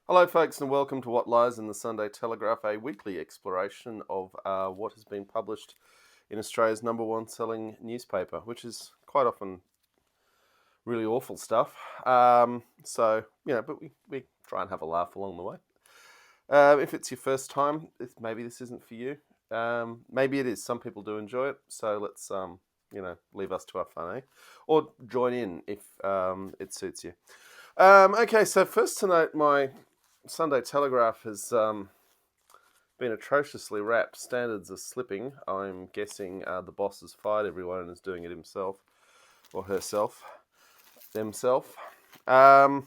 Hello, folks, and welcome to What Lies in the Sunday Telegraph, a weekly exploration of what has been published in Australia's number one selling newspaper, which is quite often really awful stuff. But we try and have a laugh along the way. If it's your first time, maybe this isn't for you. Maybe it is. Some people do enjoy it, so let's leave us to our fun, eh? Or join in if it suits you. Okay, so first to note, my Sunday Telegraph has been atrociously wrapped. Standards are slipping. I'm guessing the boss has fired everyone and is doing it himself or herself, themselves. So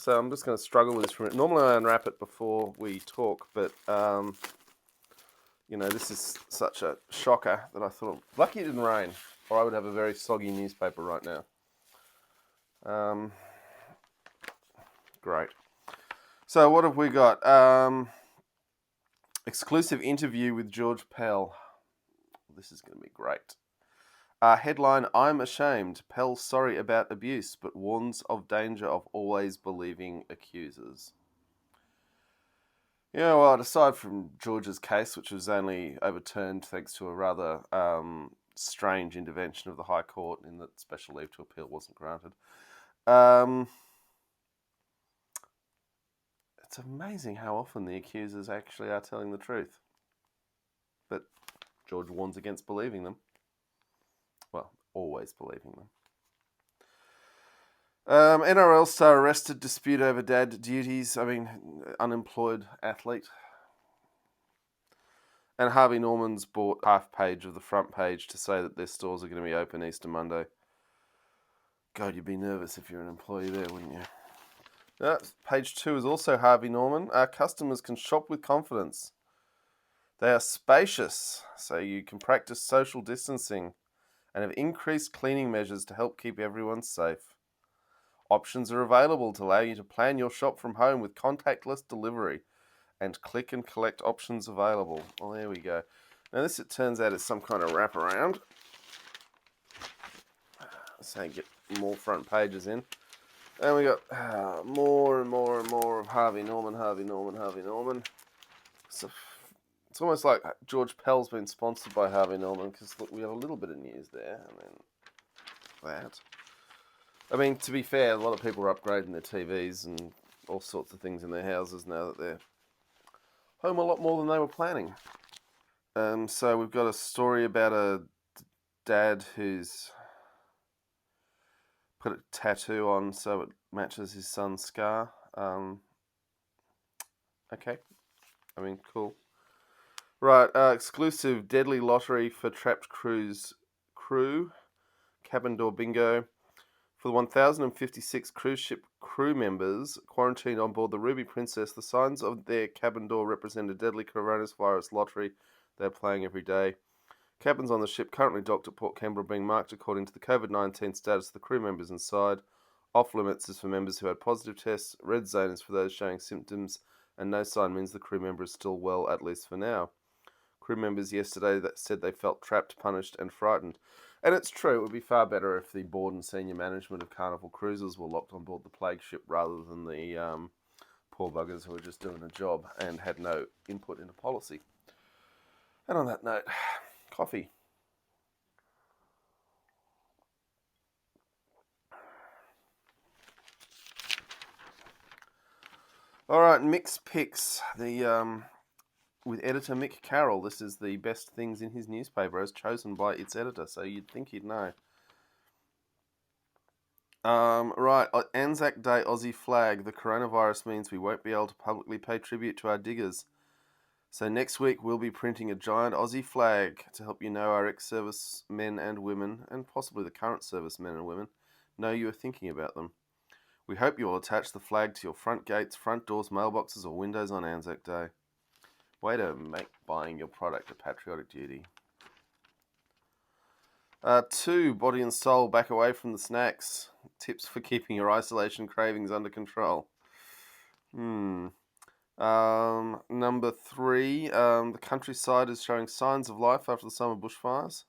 I'm just going to struggle with this for a minute. Normally I unwrap it before we talk, but this is such a shocker that I thought, lucky it didn't rain, or I would have a very soggy newspaper right now. Great. So what have we got? Exclusive interview with George Pell. This is going to be great. Headline, I'm ashamed. Pell sorry about abuse, but warns of danger of always believing accusers. Well, aside from George's case, which was only overturned thanks to a rather strange intervention of the High Court in that special leave to appeal wasn't granted, it's amazing how often the accusers actually are telling the truth. But George warns against believing them. Well, always believing them. NRL star arrested, dispute over dad duties. Unemployed athlete. And Harvey Norman's bought half page of the front page to say that their stores are going to be open Easter Monday. God, you'd be nervous if you're an employee there, wouldn't you? Page 2 is also Harvey Norman. Our customers can shop with confidence. They are spacious, so you can practice social distancing and have increased cleaning measures to help keep everyone safe. Options are available to allow you to plan your shop from home with contactless delivery and click and collect options available. Well, there we go. Now this, it turns out, is some kind of wraparound. So you get more front pages in. And we got more and more and more of Harvey Norman. So it's almost like George Pell's been sponsored by Harvey Norman, because look, we have a little bit of news there, and then that. To be fair, a lot of people are upgrading their TVs and all sorts of things in their houses now that they're home a lot more than they were planning. So we've got a story about a dad who's put a tattoo on so it matches his son's scar. Okay. Cool. Right, exclusive deadly lottery for trapped cruise crew. Cabin door bingo. For the 1,056 cruise ship crew members quarantined on board the Ruby Princess, the signs of their cabin door represent a deadly coronavirus lottery they're playing every day. Cabins on the ship currently docked at Port Canberra being marked according to the COVID-19 status of the crew members inside. Off limits is for members who had positive tests. Red zone is for those showing symptoms, and no sign means the crew member is still well, at least for now. Crew members yesterday that said they felt trapped, punished, and frightened. And it's true, it would be far better if the board and senior management of Carnival Cruises were locked on board the plague ship rather than the poor buggers who were just doing a job and had no input into policy. And on that note, coffee. All right, Mick's Picks. With editor Mick Carroll. This is the best things in his newspaper as chosen by its editor, so you'd think he'd know. Right, Anzac Day Aussie flag. The coronavirus means we won't be able to publicly pay tribute to our diggers. So next week we'll be printing a giant Aussie flag to help you know our ex-service men and women, and possibly the current service men and women, know you are thinking about them. We hope you will attach the flag to your front gates, front doors, mailboxes, or windows on Anzac Day. Way to make buying your product a patriotic duty. 2, Body and Soul, back away from the snacks. Tips for keeping your isolation cravings under control. Number 3, the countryside is showing signs of life after the summer bushfires.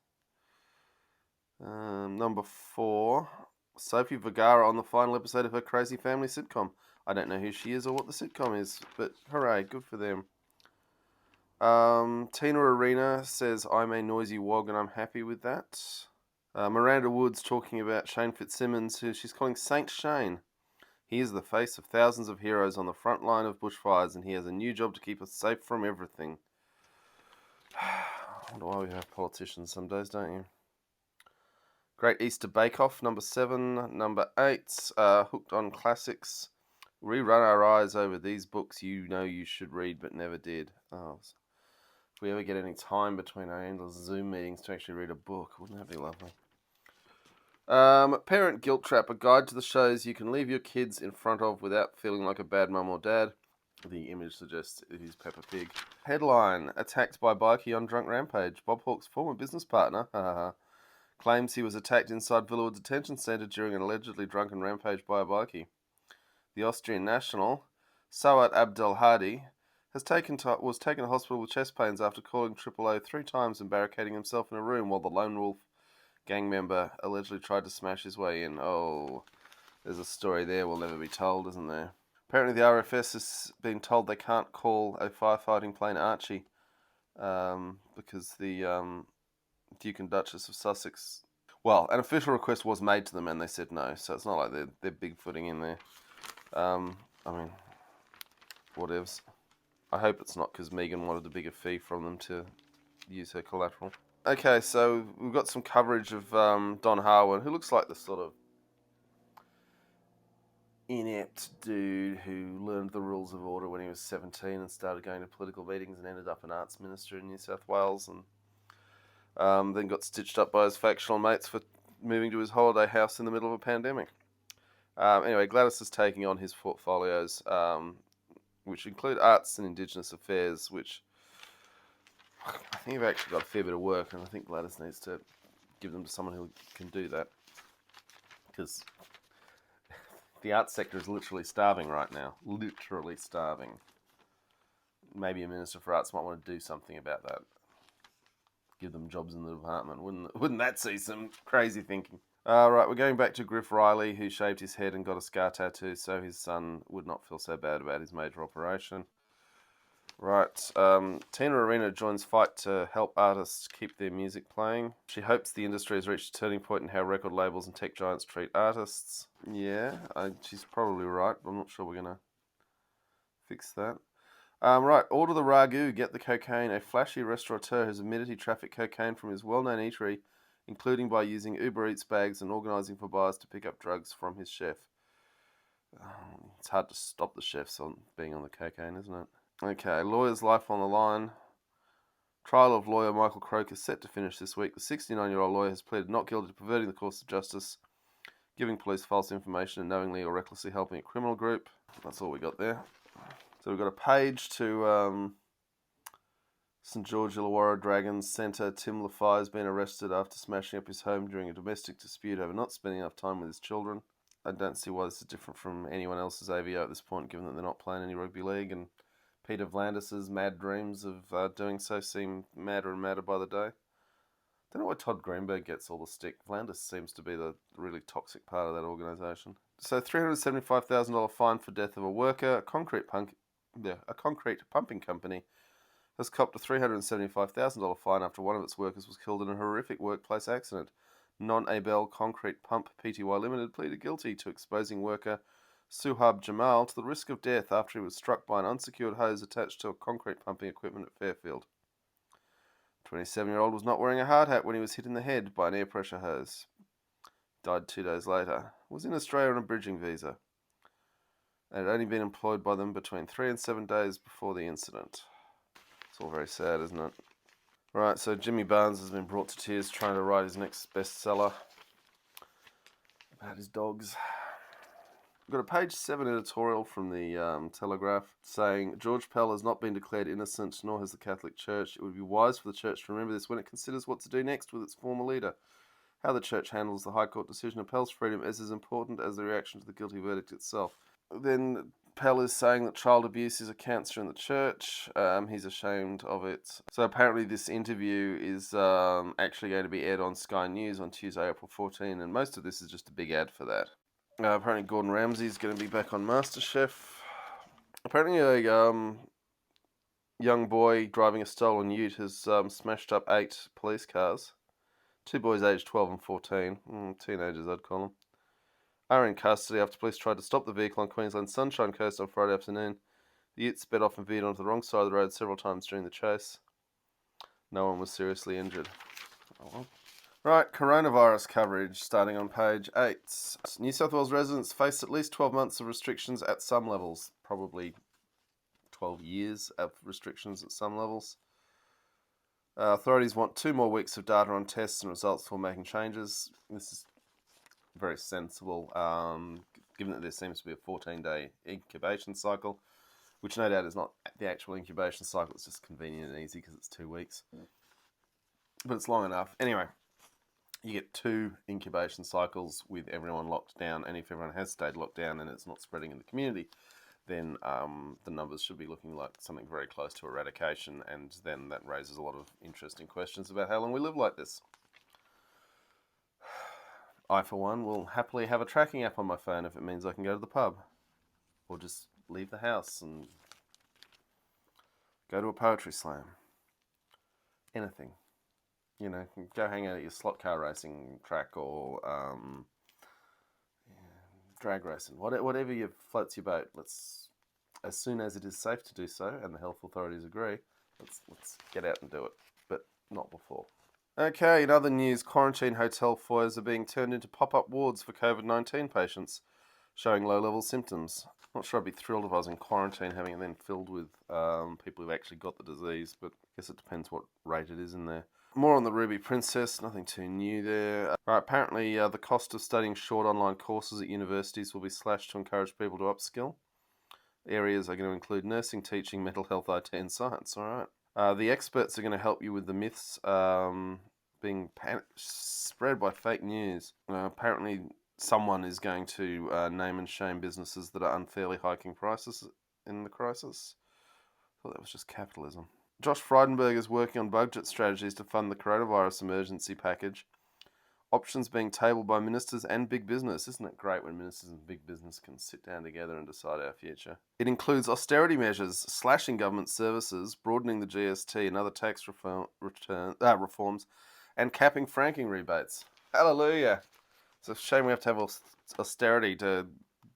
Number 4, Sophie Vergara on the final episode of her Crazy Family sitcom. I don't know who she is or what the sitcom is, but hooray, good for them. Tina Arena says, I'm a noisy wog and I'm happy with that. Miranda Woods talking about Shane Fitzsimmons, who she's calling Saint Shane. He is the face of thousands of heroes on the front line of bushfires, and he has a new job to keep us safe from everything. I wonder why we have politicians some days, don't you? Great Easter Bake Off, number 7. Number 8, Hooked on Classics. We run our eyes over these books you know you should read but never did. Oh, if we ever get any time between our endless Zoom meetings to actually read a book, wouldn't that be lovely? Parent Guilt Trap, a guide to the shows you can leave your kids in front of without feeling like a bad mum or dad. The image suggests it is Peppa Pig. Headline, attacked by bikie on drunk rampage. Bob Hawke's former business partner claims he was attacked inside Villawood Detention Centre during an allegedly drunken rampage by a bikie. The Austrian national, Sawat Abdelhadi, was taken to hospital with chest pains after calling AAA 3 times and barricading himself in a room while the lone wolf gang member allegedly tried to smash his way in. Oh, there's a story there will never be told, isn't there? Apparently the RFS has been told they can't call a firefighting plane Archie because the Duke and Duchess of Sussex... Well, an official request was made to them and they said no, so it's not like they're bigfooting in there. I mean, whatevs. I hope it's not because Megan wanted a bigger fee from them to use her collateral. Okay, so we've got some coverage of Don Harwin, who looks like the sort of inept dude who learned the rules of order when he was 17 and started going to political meetings and ended up an arts minister in New South Wales, and then got stitched up by his factional mates for moving to his holiday house in the middle of a pandemic. Anyway, Gladys is taking on his portfolios, which include arts and Indigenous affairs, which I think have actually got a fair bit of work, and I think Gladys needs to give them to someone who can do that, because the arts sector is literally starving right now. Literally starving. Maybe a Minister for Arts might want to do something about that. Give them jobs in the department. Wouldn't that see some crazy thinking? Right, we're going back to Griff Riley, who shaved his head and got a scar tattoo so his son would not feel so bad about his major operation. Right, Tina Arena joins fight to help artists keep their music playing. She hopes the industry has reached a turning point in how record labels and tech giants treat artists. Yeah, she's probably right, but I'm not sure we're going to fix that. Right, order the ragu, get the cocaine. A flashy restaurateur has admitted he trafficked cocaine from his well-known eatery, including by using Uber Eats bags and organising for buyers to pick up drugs from his chef. It's hard to stop the chefs on being on the cocaine, isn't it? Okay, lawyer's life on the line. Trial of lawyer Michael Croker set to finish this week. The 69-year-old lawyer has pleaded not guilty to perverting the course of justice, giving police false information, and knowingly or recklessly helping a criminal group. That's all we got there. So we've got a page to St George Illawarra Dragons centre. Tim Lafai has been arrested after smashing up his home during a domestic dispute over not spending enough time with his children. I don't see why this is different from anyone else's AVO at this point, given that they're not playing any rugby league, and Peter Vlandis' mad dreams of doing so seem madder and madder by the day. Don't know why Todd Greenberg gets all the stick. Vlandis seems to be the really toxic part of that organisation. So $375,000 fine for death of a worker. A concrete pumping company has copped a $375,000 fine after one of its workers was killed in a horrific workplace accident. Non-Abel Concrete Pump Pty Limited pleaded guilty to exposing worker Suhab Jamal to the risk of death after he was struck by an unsecured hose attached to a concrete pumping equipment at Fairfield. The 27-year-old was not wearing a hard hat when he was hit in the head by an air pressure hose. Died 2 days later. Was in Australia on a bridging visa, and had only been employed by them between 3 and 7 days before the incident. It's all very sad, isn't it? Right, so Jimmy Barnes has been brought to tears trying to write his next bestseller about his dogs. We've got a page 7 editorial from the Telegraph saying, George Pell has not been declared innocent, nor has the Catholic Church. It would be wise for the Church to remember this when it considers what to do next with its former leader. How the Church handles the High Court decision of Pell's freedom is as important as the reaction to the guilty verdict itself. Then Pell is saying that child abuse is a cancer in the Church. He's ashamed of it. So apparently this interview is actually going to be aired on Sky News on Tuesday, April 14, and most of this is just a big ad for that. Apparently Gordon Ramsay's going to be back on MasterChef. Apparently a young boy driving a stolen ute has smashed up 8 police cars. 2 boys aged 12 and 14, teenagers I'd call them, are in custody after police tried to stop the vehicle on Queensland's Sunshine Coast on Friday afternoon. The ute sped off and veered onto the wrong side of the road several times during the chase. No one was seriously injured. Oh well. Right, coronavirus coverage starting on page 8. New South Wales residents face at least 12 months of restrictions at some levels, probably 12 years of restrictions at some levels. Authorities want 2 more weeks of data on tests and results before making changes. This is very sensible, given that there seems to be a 14-day incubation cycle, which no doubt is not the actual incubation cycle, it's just convenient and easy because it's 2 weeks. But it's long enough. Anyway, you get 2 incubation cycles with everyone locked down, and if everyone has stayed locked down and it's not spreading in the community, then the numbers should be looking like something very close to eradication, and then that raises a lot of interesting questions about how long we live like this. I, for one, will happily have a tracking app on my phone if it means I can go to the pub, or just leave the house and go to a poetry slam. Anything. You know, go hang out at your slot car racing track or drag racing, whatever floats your boat. Let's, as soon as it is safe to do so, and the health authorities agree, let's get out and do it, but not before. Okay, in other news, quarantine hotel foyers are being turned into pop-up wards for COVID-19 patients showing low-level symptoms. Not sure I'd be thrilled if I was in quarantine having it then filled with people who've actually got the disease, but I guess it depends what rate it is in there. More on the Ruby Princess, nothing too new there. Apparently the cost of studying short online courses at universities will be slashed to encourage people to upskill. Areas are going to include nursing, teaching, mental health, IT and science, alright. The experts are going to help you with the myths being spread by fake news. Apparently someone is going to name and shame businesses that are unfairly hiking prices in the crisis. I thought that was just capitalism. Josh Frydenberg is working on budget strategies to fund the coronavirus emergency package. Options being tabled by ministers and big business. Isn't it great when ministers and big business can sit down together and decide our future? It includes austerity measures, slashing government services, broadening the GST and other tax reforms, and capping franking rebates. Hallelujah! It's a shame we have to have austerity to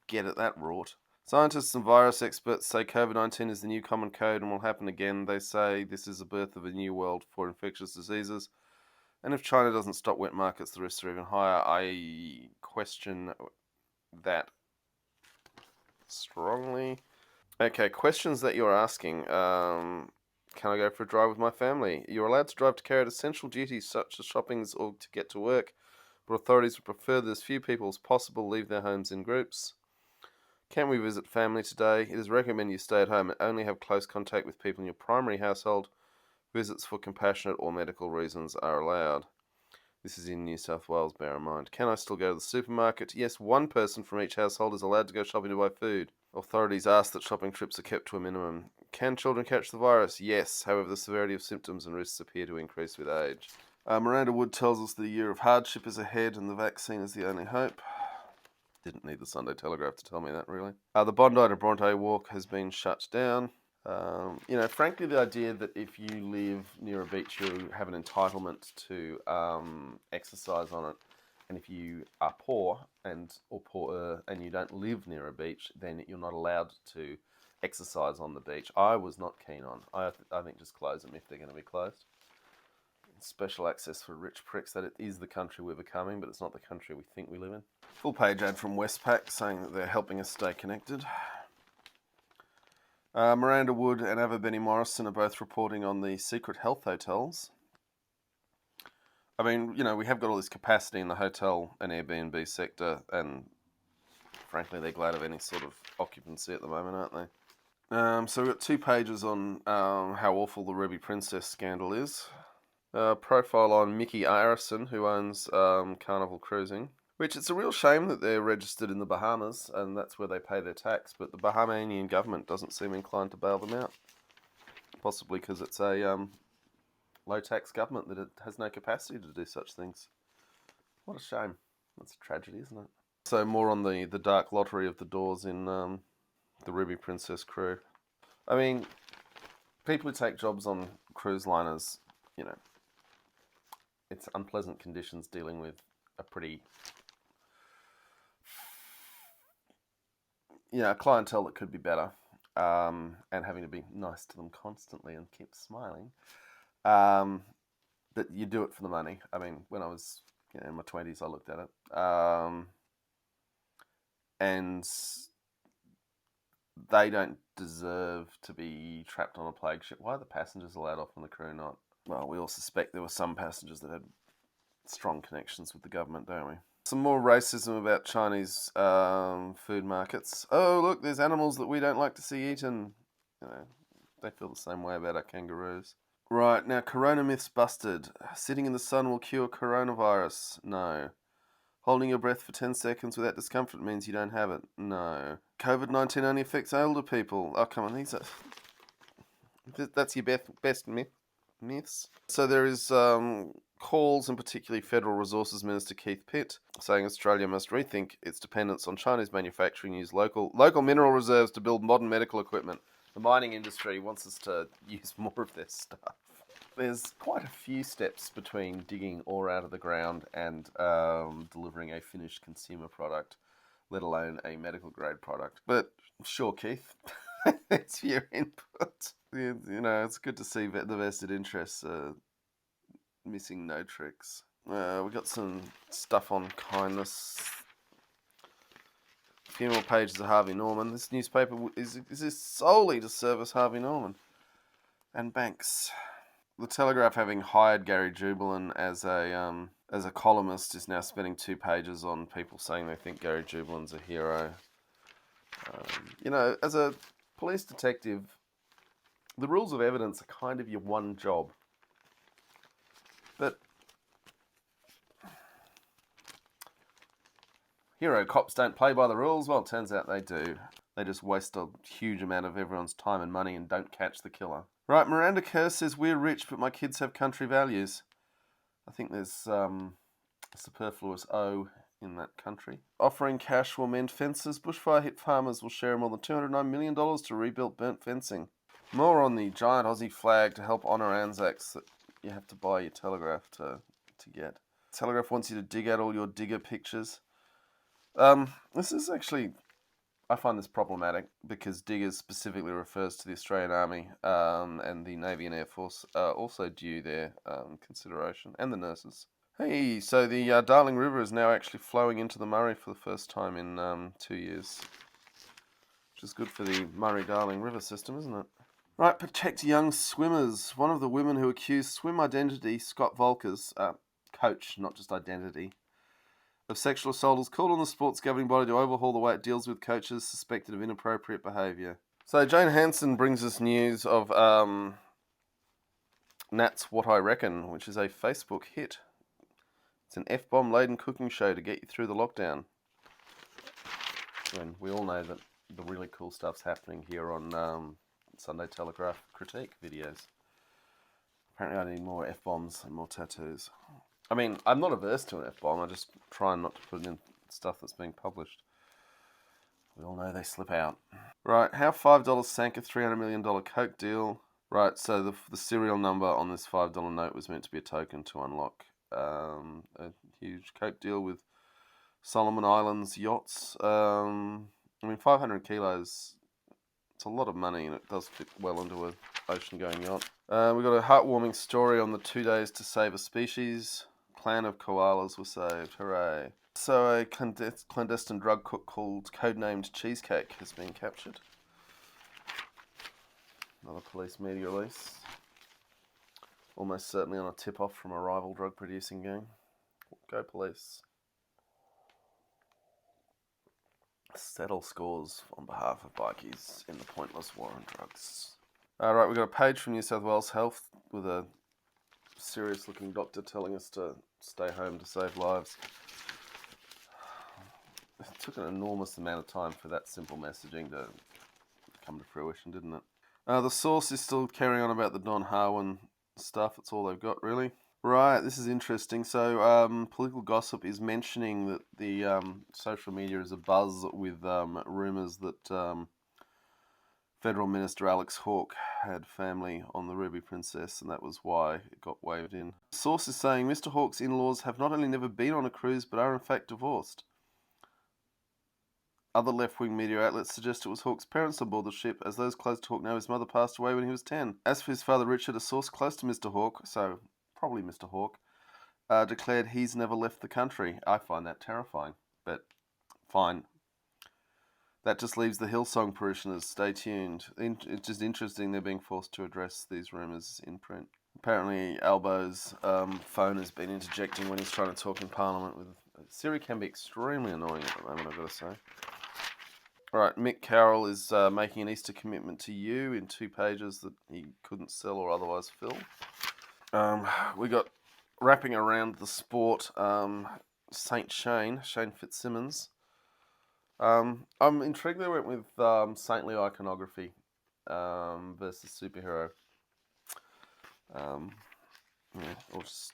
get at that rort. Scientists and virus experts say COVID-19 is the new common code and will happen again. They say this is the birth of a new world for infectious diseases. And if China doesn't stop wet markets, the risks are even higher. I question that strongly. Okay, questions that you're asking. Can I go for a drive with my family? You're allowed to drive to carry out essential duties such as shopping or to get to work, but authorities would prefer that as few people as possible leave their homes in groups. Can we visit family today? It is recommended you stay at home and only have close contact with people in your primary household. Visits for compassionate or medical reasons are allowed. This is in New South Wales, bear in mind. Can I still go to the supermarket? Yes, 1 person from each household is allowed to go shopping to buy food. Authorities ask that shopping trips are kept to a minimum. Can children catch the virus? Yes, however the severity of symptoms and risks appear to increase with age. Miranda Wood tells us the year of hardship is ahead and the vaccine is the only hope. Didn't need the Sunday Telegraph to tell me that, really. The Bondi to Bronte walk has been shut down. Frankly, the idea that if you live near a beach, you have an entitlement to exercise on it, and if you are poor or poorer and you don't live near a beach, then you're not allowed to exercise on the beach. I was not keen on. I think just close them if they're going to be closed. Special access for rich pricks. That it is the country we're becoming, but it's not the country we think we live in. Full page ad from Westpac saying that they're helping us stay connected. Miranda Wood and Ava Benny Morrison are both reporting on the secret health hotels. I mean, we have got all this capacity in the hotel and Airbnb sector, and frankly, they're glad of any sort of occupancy at the moment, aren't they? So we've got 2 pages on how awful the Ruby Princess scandal is. Profile on Mickey Arison, who owns Carnival Cruising, which it's a real shame that they're registered in the Bahamas and that's where they pay their tax, but the Bahamian government doesn't seem inclined to bail them out. Possibly because it's a low-tax government that it has no capacity to do such things. What a shame. That's a tragedy, isn't it? So more on the dark lottery of the doors in the Ruby Princess crew. I mean, people who take jobs on cruise liners, you know, it's unpleasant conditions dealing with a pretty, clientele that could be better, and having to be nice to them constantly and keep smiling. That you do it for the money. I mean, when I was in my 20s, I looked at it. And they don't deserve to be trapped on a plague ship. Why are the passengers allowed off and the crew not? Well, we all suspect there were some passengers that had strong connections with the government, don't we? Some more racism about Chinese food markets. Oh, look, there's animals that we don't like to see eaten. They feel the same way about our kangaroos. Right, now, corona myths busted. Sitting in the sun will cure coronavirus. No. Holding your breath for 10 seconds without discomfort means you don't have it. No. COVID-19 only affects older people. Oh, come on, that's your best myths. So there is calls, and particularly Federal Resources Minister Keith Pitt, saying Australia must rethink its dependence on Chinese manufacturing and use local mineral reserves to build modern medical equipment. The mining industry wants us to use more of their stuff. There's quite a few steps between digging ore out of the ground and delivering a finished consumer product, let alone a medical grade product. But sure, Keith, it's your input. It's good to see the vested interests missing no tricks. We got some stuff on kindness. A few more pages of Harvey Norman. This newspaper exists solely to service Harvey Norman and banks. The Telegraph, having hired Gary Jubelin as a columnist, is now spending 2 pages on people saying they think Gary Jubelin's a hero. As a police detective, the rules of evidence are kind of your one job. But hero cops don't play by the rules. Well, it turns out they do. They just waste a huge amount of everyone's time and money and don't catch the killer. Right, Miranda Kerr says, we're rich, but my kids have country values. I think there's a superfluous O in that country. Offering cash will mend fences. Bushfire hit farmers will share more than $209 million to rebuild burnt fencing. More on the giant Aussie flag to help honour Anzacs that you have to buy your Telegraph to get. Telegraph wants you to dig out all your digger pictures. This is actually, I find this problematic because diggers specifically refers to the Australian Army, and the Navy and Air Force are also due their consideration, and the nurses. Hey, so the Darling River is now actually flowing into the Murray for the first time in 2 years, which is good for the Murray-Darling River system, isn't it? Right, protect young swimmers. One of the women who accused Swim Identity, Scott Volkers, coach, not just identity, of sexual assault has called on the sports governing body to overhaul the way it deals with coaches suspected of inappropriate behaviour. So Jane Hansen brings us news of Nat's What I Reckon, which is a Facebook hit. It's an F-bomb laden cooking show to get you through the lockdown. When we all know that the really cool stuff's happening here on Sunday Telegraph critique videos. Apparently I need more F-bombs and more tattoos. I mean, I'm not averse to an F-bomb, I just try not to put it in stuff that's being published. We all know they slip out. Right, how $5 sank a $300 million Coke deal. Right, so the serial number on this $5 note was meant to be a token to unlock a huge Coke deal with Solomon Islands yachts. 500 kilos, it's a lot of money, and it does fit well into an ocean-going yacht. We've got a heartwarming story on the 2 days to save a species. Clan of koalas were saved. Hooray. So a clandestine drug cook called codenamed Cheesecake has been captured. Another police media release. Almost certainly on a tip-off from a rival drug-producing gang. Go police. Settle scores on behalf of bikies in the pointless war on drugs. Alright, we've got a page from New South Wales Health with a serious-looking doctor telling us to stay home to save lives. It took an enormous amount of time for that simple messaging to come to fruition, didn't it? The Source is still carrying on about the Don Harwin stuff. That's all they've got, really. Right, this is interesting. So, political gossip is mentioning that the social media is abuzz with rumours that Federal Minister Alex Hawke had family on the Ruby Princess, and that was why it got waved in. Sources saying Mr. Hawke's in-laws have not only never been on a cruise, but are in fact divorced. Other left-wing media outlets suggest it was Hawke's parents on board the ship, as those close to Hawke know his mother passed away when he was 10. As for his father Richard, a source close to Mr. Hawke, so probably Mr. Hawke, declared he's never left the country. I find that terrifying, but fine. That just leaves the Hillsong parishioners. Stay tuned. It's just interesting they're being forced to address these rumours in print. Apparently, Albo's phone has been interjecting when he's trying to talk in Parliament. With Siri can be extremely annoying at the moment, I've got to say. All right, Mick Carroll is making an Easter commitment to you in 2 pages that he couldn't sell or otherwise fill. We got wrapping around the sport. Shane Fitzsimmons. I'm intrigued they went with saintly iconography versus superhero. Yeah, or just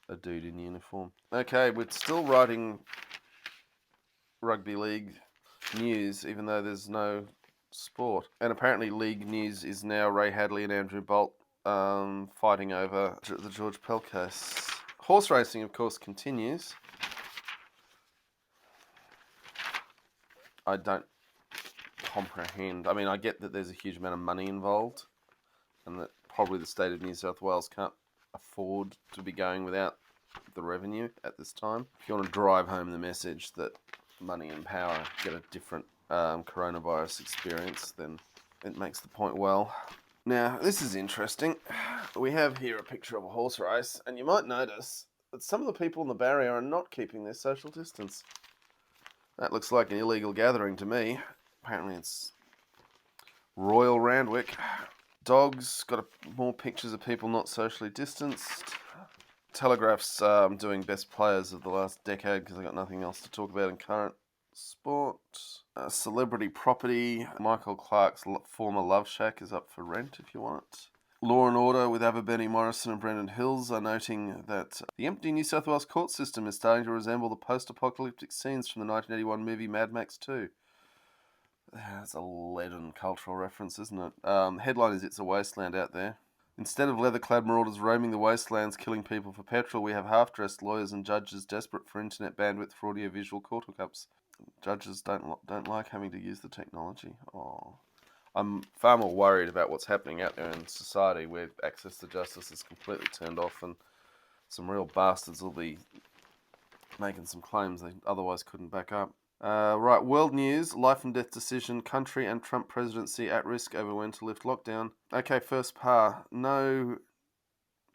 a dude in uniform. Okay, we're still writing rugby league news, even though there's no sport. And apparently, league news is now Ray Hadley and Andrew Bolt fighting over the George Pell case. Horse racing, of course, continues. I don't comprehend. I mean, I get that there's a huge amount of money involved, and that probably the state of New South Wales can't afford to be going without the revenue at this time. If you want to drive home the message that money and power get a different coronavirus experience, then it makes the point well. Now, this is interesting. We have here a picture of a horse race, and you might notice that some of the people in the barrier are not keeping their social distance. That looks like an illegal gathering to me. Apparently it's Royal Randwick. Dogs, got more pictures of people not socially distanced. Telegraph's doing best players of the last decade because I got nothing else to talk about in current sport. Celebrity property. Michael Clark's former Love Shack is up for rent if you want it. Law and Order with Aberbenny Morrison and Brendan Hills are noting that the empty New South Wales court system is starting to resemble the post-apocalyptic scenes from the 1981 movie Mad Max 2. That's a leaden cultural reference, isn't it? Headline is It's a Wasteland Out There. Instead of leather-clad marauders roaming the wastelands killing people for petrol, we have half-dressed lawyers and judges desperate for internet bandwidth for audio-visual court hookups. Judges don't like having to use the technology. Oh. I'm far more worried about what's happening out there in society where access to justice is completely turned off and some real bastards will be making some claims they otherwise couldn't back up. Right, world news, life and death decision, country and Trump presidency at risk over when to lift lockdown. Okay, first par, no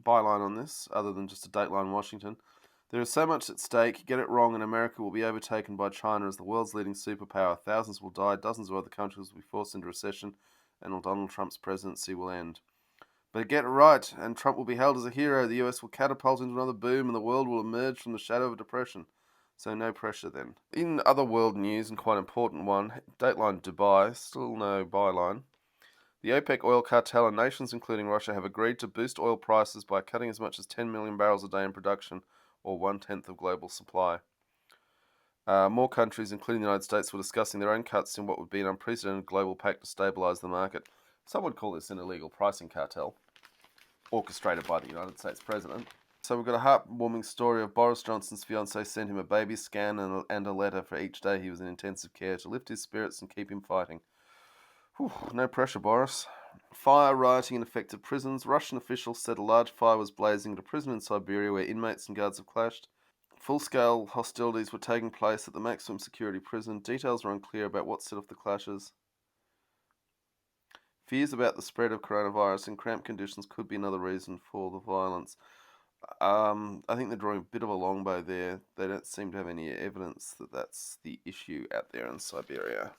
byline on this other than just a dateline Washington. There is so much at stake, get it wrong and America will be overtaken by China as the world's leading superpower. Thousands will die, dozens of other countries will be forced into recession, and Donald Trump's presidency will end. But get it right, and Trump will be hailed as a hero, the US will catapult into another boom, and the world will emerge from the shadow of a depression. So no pressure then. In other world news, and quite important one, Dateline Dubai, still no byline. The OPEC oil cartel and nations including Russia have agreed to boost oil prices by cutting as much as 10 million barrels a day in production, or 1/10 of global supply. More countries, including the United States, were discussing their own cuts in what would be an unprecedented global pact to stabilise the market. Some would call this an illegal pricing cartel, orchestrated by the United States President. So we've got a heartwarming story of Boris Johnson's fiancée sent him a baby scan and a letter for each day he was in intensive care to lift his spirits and keep him fighting. Whew, no pressure, Boris. Fire rioting in affected prisons. Russian officials said a large fire was blazing at a prison in Siberia where inmates and guards have clashed. Full-scale hostilities were taking place at the maximum security prison. Details are unclear about what set off the clashes. Fears about the spread of coronavirus and cramped conditions could be another reason for the violence. I think they're drawing a bit of a longbow there. They don't seem to have any evidence that that's the issue out there in Siberia.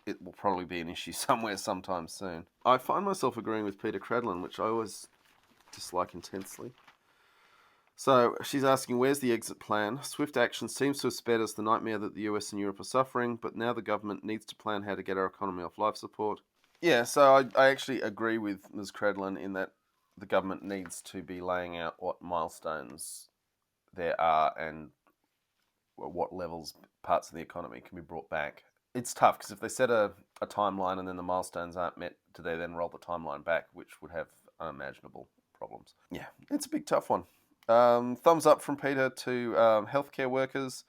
It will probably be an issue somewhere sometime soon. I find myself agreeing with Peter Cradlin, which I always dislike intensely. So she's asking, where's the exit plan? Swift action seems to have spared us the nightmare that the US and Europe are suffering, but now the government needs to plan how to get our economy off life support. Yeah, so I actually agree with Ms. Cradlin in that the government needs to be laying out what milestones there are and what levels parts of the economy can be brought back. It's tough because if they set a timeline and then the milestones aren't met, do they then roll the timeline back, which would have unimaginable problems? Yeah, it's a big tough one. Thumbs up from Peter to healthcare workers.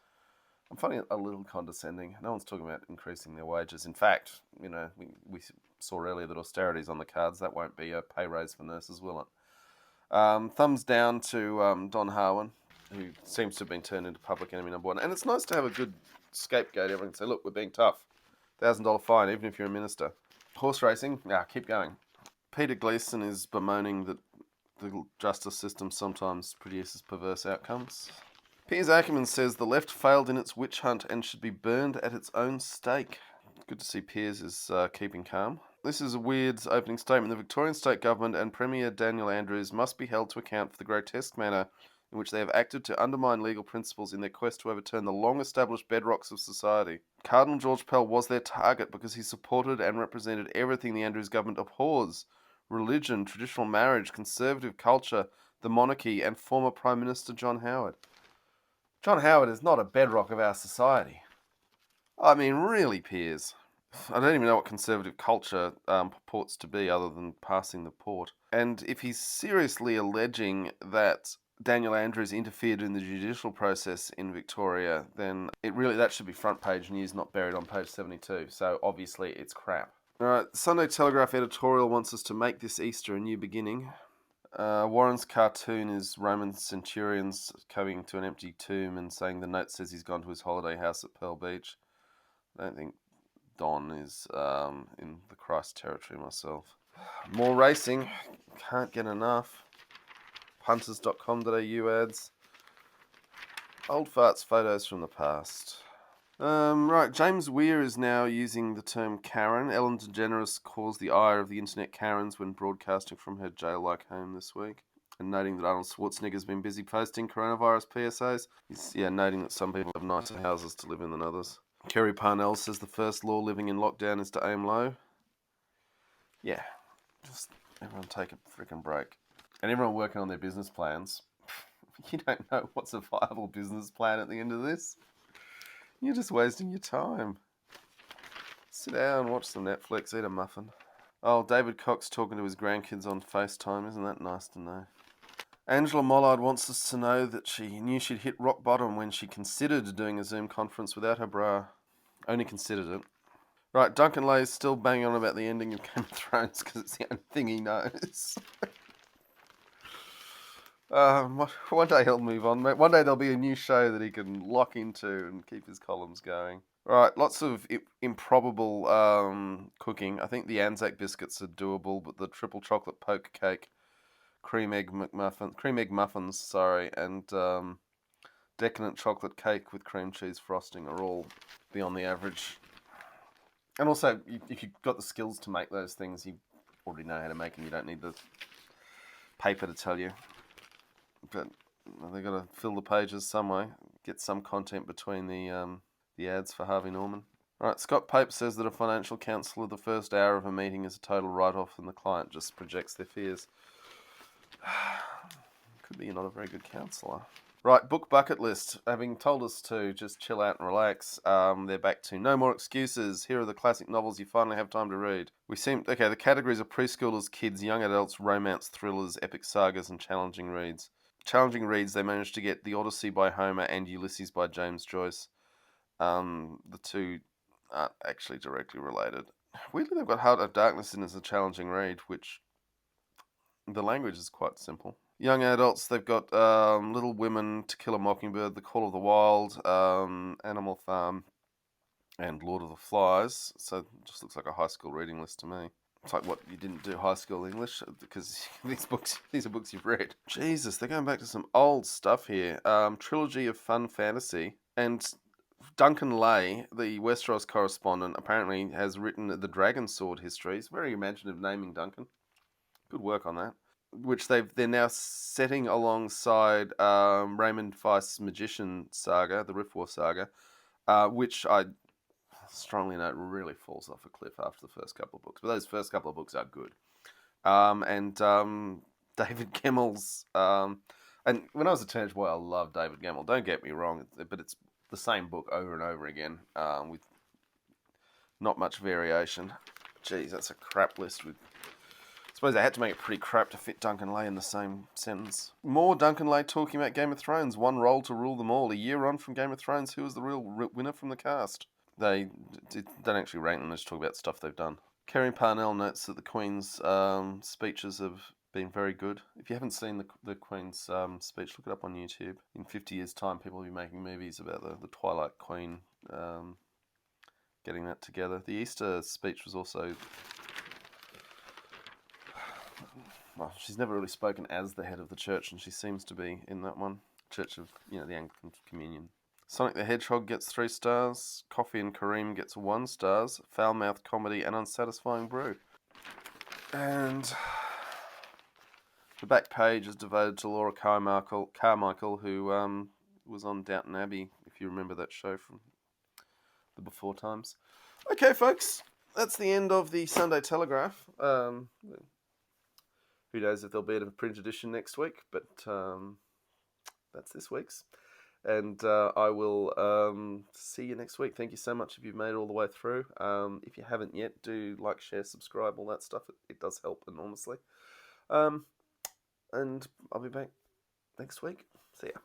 I'm finding it a little condescending. No one's talking about increasing their wages. In fact, we saw earlier that austerity's on the cards. That won't be a pay raise for nurses, will it? Thumbs down to Don Harwin, who seems to have been turned into public enemy number one. And it's nice to have a good scapegoat. Everyone can say, look, we're being tough. $1,000 fine, even if you're a minister. Horse racing, keep going. Peter Gleeson is bemoaning that the justice system sometimes produces perverse outcomes. Piers Ackerman says the left failed in its witch hunt and should be burned at its own stake. Good to see Piers is keeping calm. This is a weird opening statement. The Victorian State Government and Premier Daniel Andrews must be held to account for the grotesque manner in which they have acted to undermine legal principles in their quest to overturn the long-established bedrocks of society. Cardinal George Pell was their target because he supported and represented everything the Andrews government abhors: religion, traditional marriage, conservative culture, the monarchy, and former Prime Minister John Howard. John Howard is not a bedrock of our society. I mean, really, Piers. I don't even know what conservative culture purports to be other than passing the port. And if he's seriously alleging that Daniel Andrews interfered in the judicial process in Victoria, then that should be front page news, not buried on page 72. So obviously it's crap. All right, Sunday Telegraph editorial wants us to make this Easter a new beginning. Warren's cartoon is Roman centurions coming to an empty tomb and saying the note says he's gone to his holiday house at Pearl Beach. I don't think Don is in the Christ territory myself. More racing. Can't get enough. Punters.com.au ads. Old farts photos from the past. Right, James Weir is now using the term Karen. Ellen DeGeneres caused the ire of the internet Karens when broadcasting from her jail-like home this week, and noting that Arnold Schwarzenegger's been busy posting coronavirus PSAs. He's noting that some people have nicer houses to live in than others. Kerry Parnell says the first law living in lockdown is to aim low. Yeah, just everyone take a freaking break. And everyone working on their business plans. You don't know what's a viable business plan at the end of this. You're just wasting your time. Sit down, watch some Netflix, eat a muffin. Oh, David Cox talking to his grandkids on FaceTime. Isn't that nice to know? Angela Mollard wants us to know that she knew she'd hit rock bottom when she considered doing a Zoom conference without her bra. Only considered it. Right, Duncan Lay's still banging on about the ending of Game of Thrones because it's the only thing he knows. One day he'll move on. One day there'll be a new show that he can lock into and keep his columns going. Right, lots of improbable cooking. I think the Anzac biscuits are doable, but the triple chocolate poke cake, cream egg muffins, and decadent chocolate cake with cream cheese frosting are all beyond the average. And also, if you've got the skills to make those things, you already know how to make them. You don't need the paper to tell you. But they've got to fill the pages some way, get some content between the ads for Harvey Norman. Right, Scott Pape says that a financial counsellor, the first hour of a meeting is a total write-off and the client just projects their fears. Could be you're not a very good counsellor. Right, book bucket list. Having told us to just chill out and relax, they're back to no more excuses. Here are the classic novels you finally have time to read. The categories are preschoolers, kids, young adults, romance, thrillers, epic sagas, and challenging reads. Challenging reads, they managed to get The Odyssey by Homer and Ulysses by James Joyce. The two aren't actually directly related. Weirdly, they've got Heart of Darkness in as a challenging read, which the language is quite simple. Young adults, they've got Little Women, To Kill a Mockingbird, The Call of the Wild, Animal Farm, and Lord of the Flies. So it just looks like a high school reading list to me. It's like, what, you didn't do high school English? Because these are books you've read. Jesus, they're going back to some old stuff here. Trilogy of Fun Fantasy. And Duncan Lay, the Westeros correspondent, apparently has written the Dragon Sword histories. Very imaginative naming, Duncan. Good work on that. Which they're now setting alongside Raymond Feist's Magician saga, the Rift War saga, which I strongly note really falls off a cliff after the first couple of books. But those first couple of books are good. And David Gemmel's. And when I was a teenage boy, I loved David Gemmell. Don't get me wrong, but it's the same book over and over again with not much variation. Geez, that's a crap list. I suppose I had to make it pretty crap to fit Duncan Lay in the same sentence. More Duncan Lay talking about Game of Thrones. One role to rule them all. A year on from Game of Thrones, who was the real winner from the cast? They don't actually rank them, they just talk about stuff they've done. Kerry Parnell notes that the Queen's speeches have been very good. If you haven't seen the Queen's speech, look it up on YouTube. In 50 years' time, people will be making movies about the Twilight Queen, getting that together. The Easter speech was also... Well, she's never really spoken as the head of the church, and she seems to be in that one. Church of, the Anglican Communion. Sonic the Hedgehog gets 3 stars. Coffee and Kareem gets 1 stars. Foul-mouthed comedy and unsatisfying brew. And the back page is devoted to Laura Carmichael, who was on Downton Abbey, if you remember that show from the before times. Okay, folks, that's the end of the Sunday Telegraph. Who knows if there'll be a print edition next week, but that's this week's. And I will see you next week. Thank you so much if you've made it all the way through. If you haven't yet, do like, share, subscribe, all that stuff. It does help enormously. And I'll be back next week. See ya.